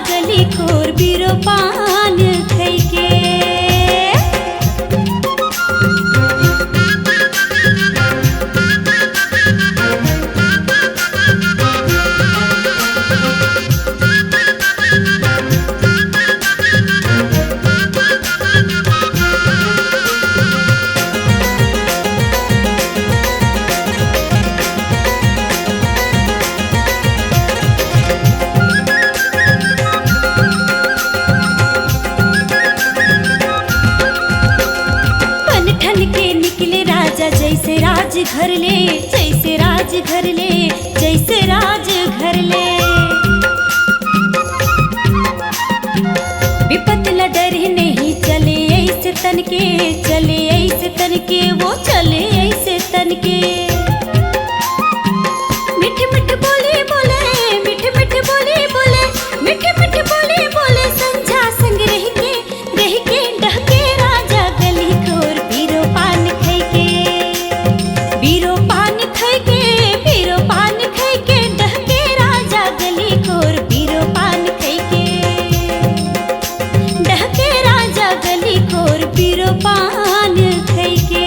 गली खोर बीरो पान खई के। जैसे राज घर ले, जैसे राज घर ले, जैसे राज घर ले। विपत न डरे नहीं चले ऐसे तन के, चले ऐसे तन के, वो चले ऐसे तन के। मीठे मीठे बोले बोले, मीठे मीठे बोले बोले, मीठे मीठे बोले बोले, संझा संग रह के डहके राजा गली खोर बीरो पान खई के। बीरो पान खई के, बीरो पान खई के, डहके राजा गली खोर बीरो पान खई के। डहके राजा गली खोर बीरो पान खई के।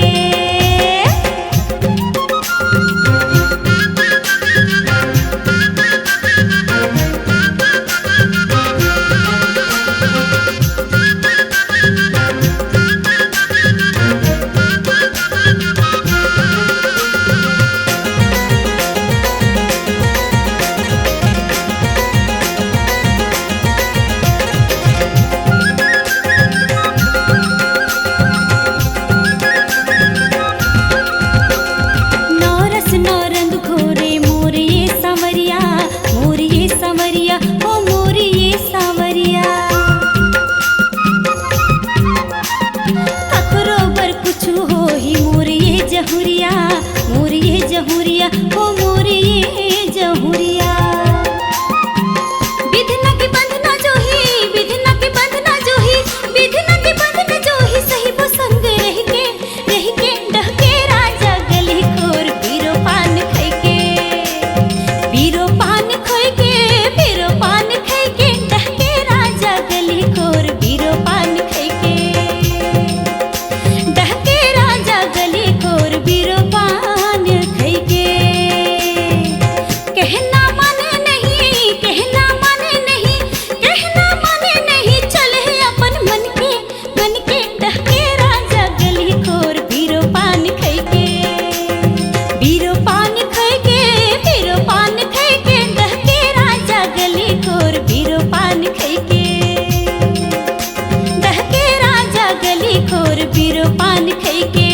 जहुरिया मोर ये जहुरिया, ओ मोर ये जहुरिया। विधना की बंधना जो ही, विधना की बंधना जो ही, विधना की बंधना जो ही, सही वो संग रह के डहके राजा गली खोर बीरो पान खई के। बीरो पान खई के, बीरो पान खई के, डहके राजा गली खोर बीरो पान खई के। डहके राजा गली खोर बीरो पान खई के। कहना माने नहीं, कहना माने नहीं, कहना माने नहीं, चले अपन मन के डहके राजा गली खोर बीरो पान खई के। बीरो पान खई के, बीरो पान खई के, डहके राजा गली खोर बीरो पान खई के। डहके राजा गली खोर बीरो पान खई के।